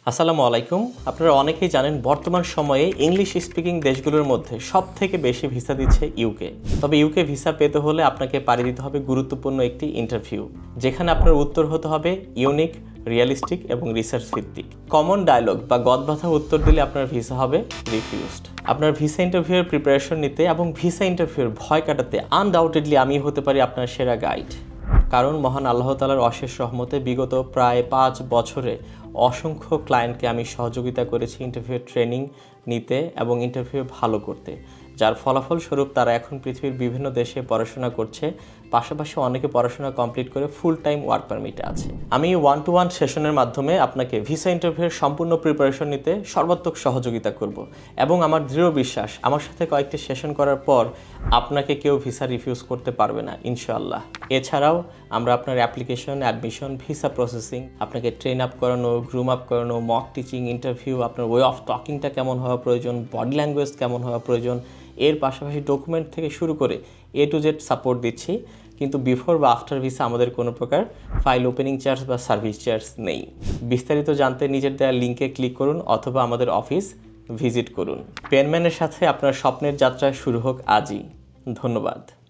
আসসালামু আলাইকুম। আপনারা অনেকেই জানেন বর্তমান সময়ে ইংলিশ স্পিকিং দেশগুলোর মধ্যে সবথেকে বেশি ভিসা দিচ্ছে ইউকে। তবে ইউকে ভিসা পেতে হলে আপনাকে পাড়ি দিতে হবে গুরুত্বপূর্ণ একটি ইন্টারভিউ, যেখানে আপনার উত্তর হতে হবে ইউনিক, রিয়েলিস্টিক এবং রিসার্চ ভিত্তিক। কমন ডায়লগ বা গদবাঁধা উত্তর দিলে আপনার ভিসা হবে রিফিউজড। আপনার ভিসা ইন্টারভিউয়ের প্রিপারেশন নিতে এবং ভিসা ইন্টারভিউয়ের ভয় কাটাতে আনডাউটেডলি আমি হতে পারি আপনার সেরা গাইড। কারণ মহান আল্লাহ তাআলার অশেষ রহমতে বিগত প্রায় 5 বছরে অসংখ্য ক্লায়েন্টকে আমি সহযোগিতা করেছি ইন্টারভিউ ট্রেনিং নিতে এবং ইন্টারভিউ ভালো করতে, যার ফলাফল স্বরূপ তারা এখন পৃথিবীর বিভিন্ন দেশে পড়াশোনা করছে, পাশাপাশি অনেকে পড়াশোনা কমপ্লিট করে ফুল টাইম ওয়ার্ক পারমিটে আছে। আমি 1-to-1 সেশনের মাধ্যমে আপনাকে ভিসা ইন্টারভিউয়ের সম্পূর্ণ প্রিপারেশন নিতে সর্বাত্মক সহযোগিতা করব এবং আমার দৃঢ় বিশ্বাস আমার সাথে কয়েকটি সেশন করার পর আপনাকে কেউ ভিসা রিফিউজ করতে পারবে না ইনশাআল্লাহ। এছাড়াও আমরা আপনার অ্যাপ্লিকেশন, অ্যাডমিশন, ভিসা প্রসেসিং, আপনাকে ট্রেন আপ করানো, গ্রুম আপ করানো, মক টিচিং, ইন্টারভিউ, আপনার ওয়ে অফ টকিংটা কেমন হওয়া প্রয়োজন, বডি ল্যাঙ্গুয়েজ কেমন হওয়া প্রয়োজন, এর পাশাপাশি ডকুমেন্ট থেকে শুরু করে A to Z সাপোর্ট দিচ্ছি। কিন্তু বিফোর বা আফটার ভিসা আমাদের কোনো প্রকার ফাইল ওপেনিং চার্জ বা সার্ভিস চার্জ নেই। বিস্তারিত জানতে নিজের দেওয়া লিঙ্কে ক্লিক করুন অথবা আমাদের অফিস ভিজিট করুন। পেনম্যানের সাথে আপনার স্বপ্নের যাত্রা শুরু হোক আজই। ধন্যবাদ।